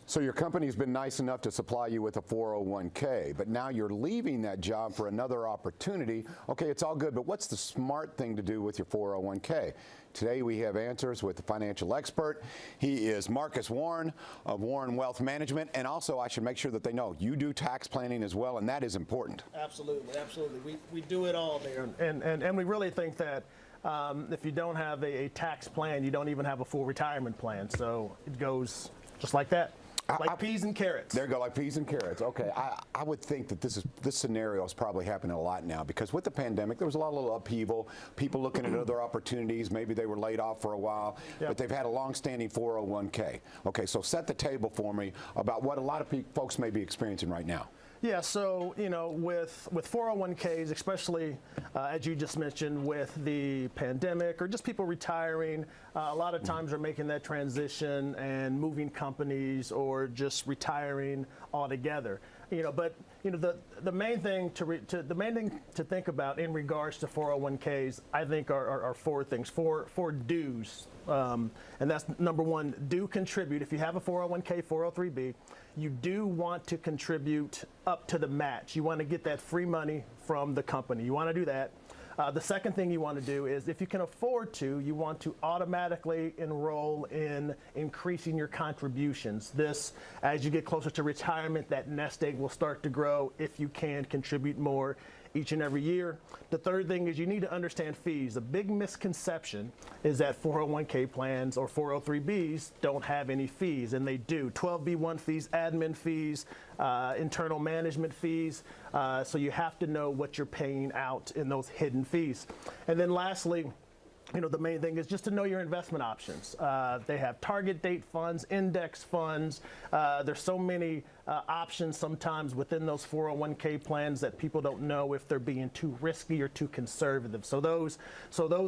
So your company's been nice enough to supply you with a 401k, but now you're leaving that job for another opportunity. Okay, it's all good, but what's the smart thing to do with your 401k? Today we have answers with the financial expert. He is Marcus Warren of Warren Wealth Management, and also I should make sure that they know you do tax planning as well, and that is important. Absolutely, absolutely. We do it all there, and we really think that if you don't have a tax plan, you don't even have a full retirement plan. So it goes just like that. Like peas and carrots. There you go, like peas and carrots. Okay, I would think that this scenario is probably happening a lot now because with the pandemic, there was a lot of upheaval. People looking at other opportunities. Maybe they were laid off for a while, but they've had a long-standing 401k. Okay, so set the table for me about what a lot of folks may be experiencing right now. Yeah, so with 401ks, especially as you just mentioned, with the pandemic or just people retiring, a lot of times are making that transition and moving companies or just retiring altogether. But the main thing to think about in regards to 401ks, I think are four things, four do's. And that's number one, do contribute. If you have a 401k, 403b, you do want to contribute up to the match. You want to get that free money from the company. You want to do that. The second thing you want to do is, if you can afford to, you want to automatically enroll in increasing your contributions. This, as you get closer to retirement, that nest egg will start to grow if you can contribute more each and every year. The third thing is you need to understand fees. A big misconception is that 401k plans or 403bs don't have any fees, and they do. 12b1 fees, admin fees, internal management fees. So you have to know what you're paying out in those hidden fees. And then lastly, the main thing is just to know your investment options. They have target date funds, index funds. There's so many options sometimes within those 401k plans that people don't know if they're being too risky or too conservative. So those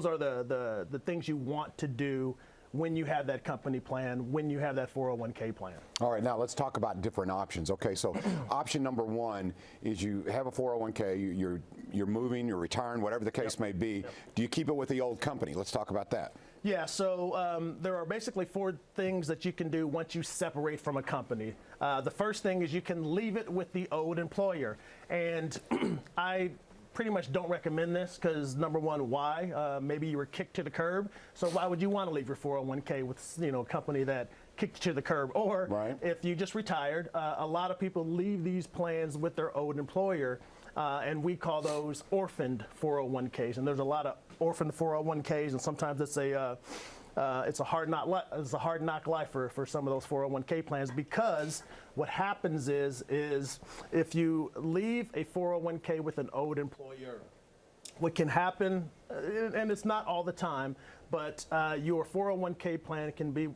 are the things you want to do when you have that company plan, when you have that 401k plan. All right, now let's talk about different options. Okay, so option number one is you have a 401k, you're moving, you're retiring, whatever the case may be. Do you keep it with the old company? Let's talk about that. Yeah, so there are basically four things that you can do once you separate from a company. The first thing is you can leave it with the old employer. And I pretty much don't recommend this because, number one, why? Maybe you were kicked to the curb. So why would you want to leave your 401k with a company that kicked you to the curb? Or if you just retired, a lot of people leave these plans with their old employer. And we call those orphaned 401ks. And there's a lot of orphaned 401ks, and sometimes it's a hard knock life for some of those 401k plans, because what happens is if you leave a 401k with an old employer, what can happen, and it's not all the time, but your 401k plan can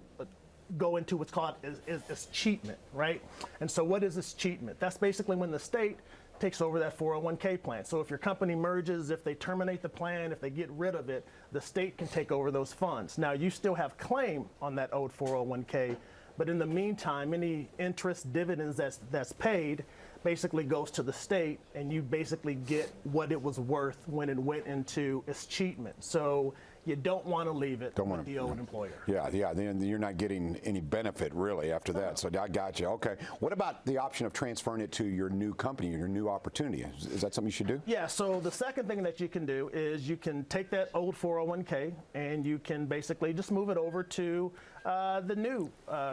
go into what's called escheatment, right? And so what is escheatment? That's basically when the state takes over that 401k plan. So if your company merges, if they terminate the plan, if they get rid of it, the state can take over those funds. Now, you still have claim on that old 401k, but in the meantime, any interest, dividends that's paid basically goes to the state, and you basically get what it was worth when it went into escheatment. So you don't want to leave it with the old employer. Yeah, then you're not getting any benefit really after that. So I got you. Okay. What about the option of transferring it to your new company, your new opportunity? Is that something you should do? Yeah, so the second thing that you can do is you can take that old 401k and you can basically just move it over to the new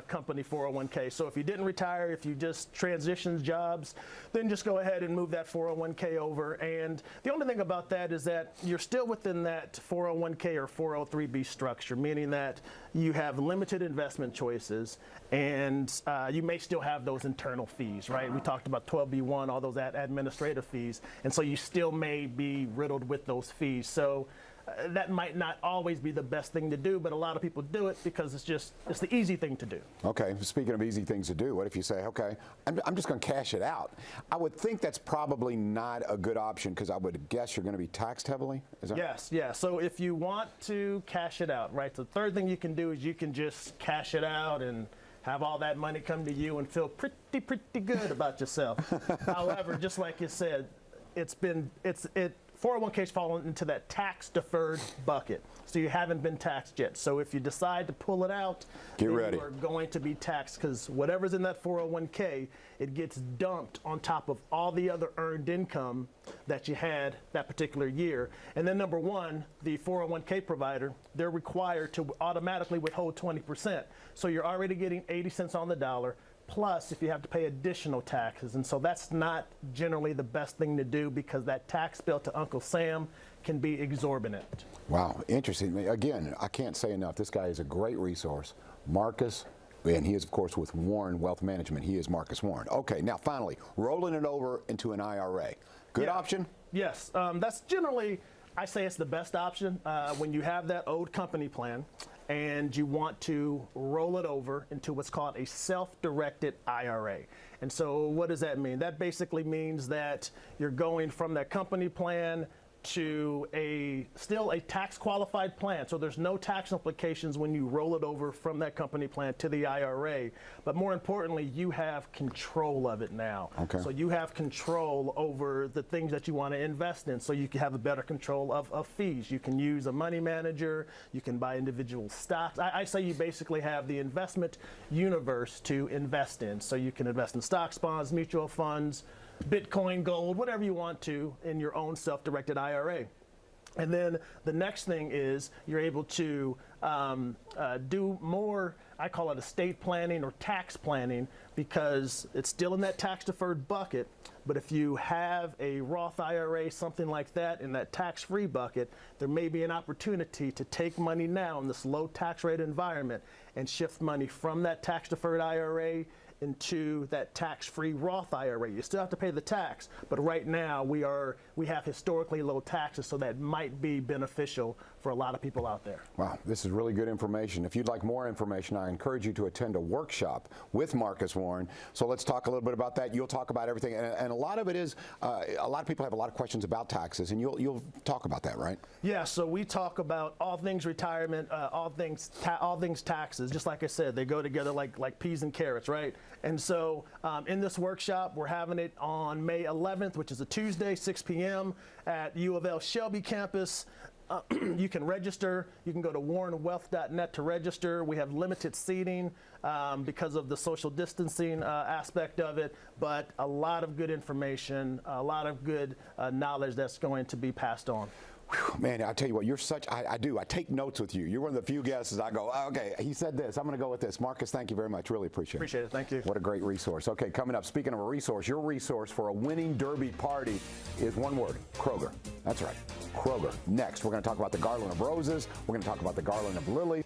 company 401k. So if you didn't retire, if you just transitioned jobs, then just go ahead and move that 401k over. And the only thing about that is that you're still within that 401k or 403b structure, meaning that you have limited investment choices, and you may still have those internal fees, right? We talked about 12b1, all those administrative fees, and so you still may be riddled with those fees. So that might not always be the best thing to do, but a lot of people do it because it's the easy thing to do. Okay, speaking of easy things to do, what if you say, okay, I'm just going to cash it out? I would think that's probably not a good option because I would guess you're going to be taxed heavily. Is that Yes, yeah. So if you want to cash it out, right, the third thing you can do is you can just cash it out and have all that money come to you and feel pretty good about yourself. However, just like you said, 401ks fall into that tax deferred bucket. So you haven't been taxed yet. So if you decide to pull it out, Get then ready. you are going to be taxed, because whatever's in that 401k, it gets dumped on top of all the other earned income that you had that particular year. And then number one, the 401k provider, they're required to automatically withhold 20%. So you're already getting 80 cents on the dollar, plus if you have to pay additional taxes. And so that's not generally the best thing to do, because that tax bill to Uncle Sam can be exorbitant. Wow, interesting. Again, I can't say enough. This guy is a great resource. Marcus, and he is, of course, with Warren Wealth Management. He is Marcus Warren. Okay, now finally, rolling it over into an IRA. Good option? Yes, that's generally, I say it's the best option when you have that old company plan and you want to roll it over into what's called a self-directed IRA. And so what does that mean? That basically means that you're going from that company plan to still a tax qualified plan. So there's no tax implications when you roll it over from that company plan to the IRA. But more importantly, you have control of it now. Okay. So you have control over the things that you want to invest in. So you can have a better control of fees. You can use a money manager. You can buy individual stocks. I say you basically have the investment universe to invest in. So you can invest in stocks, bonds, mutual funds, Bitcoin, gold, whatever you want to in your own self-directed IRA. And then the next thing is you're able to do more, I call it estate planning or tax planning, because it's still in that tax deferred bucket. But if you have a Roth IRA, something like that, in that tax-free bucket, there may be an opportunity to take money now in this low tax rate environment and shift money from that tax deferred IRA into that tax-free Roth IRA. You still have to pay the tax, but right now we have historically low taxes, so that might be beneficial for a lot of people out there. Wow, this is really good information. If you'd like more information, I encourage you to attend a workshop with Marcus Warren. So let's talk a little bit about that. You'll talk about everything, and a lot of it is, a lot of people have a lot of questions about taxes, and you'll talk about that, right? Yeah, so we talk about all things retirement, all things taxes. Just like I said, they go together like peas and carrots, right? And so in this workshop, we're having it on May 11th, which is a Tuesday, 6 p.m. at U of L Shelby campus. You can register. You can go to warrenwealth.net to register. We have limited seating because of the social distancing aspect of it, but a lot of good information, a lot of good knowledge that's going to be passed on. Man, I tell you what, you're such, I take notes with you. You're one of the few guests I go, oh, okay, he said this, I'm going to go with this. Marcus, thank you very much. Really appreciate it. Appreciate it. Thank you. What a great resource. Okay, coming up, speaking of a resource, your resource for a winning Derby party is one word, Kroger. That's right, Kroger. Next, we're going to talk about the garland of roses. We're going to talk about the garland of lilies.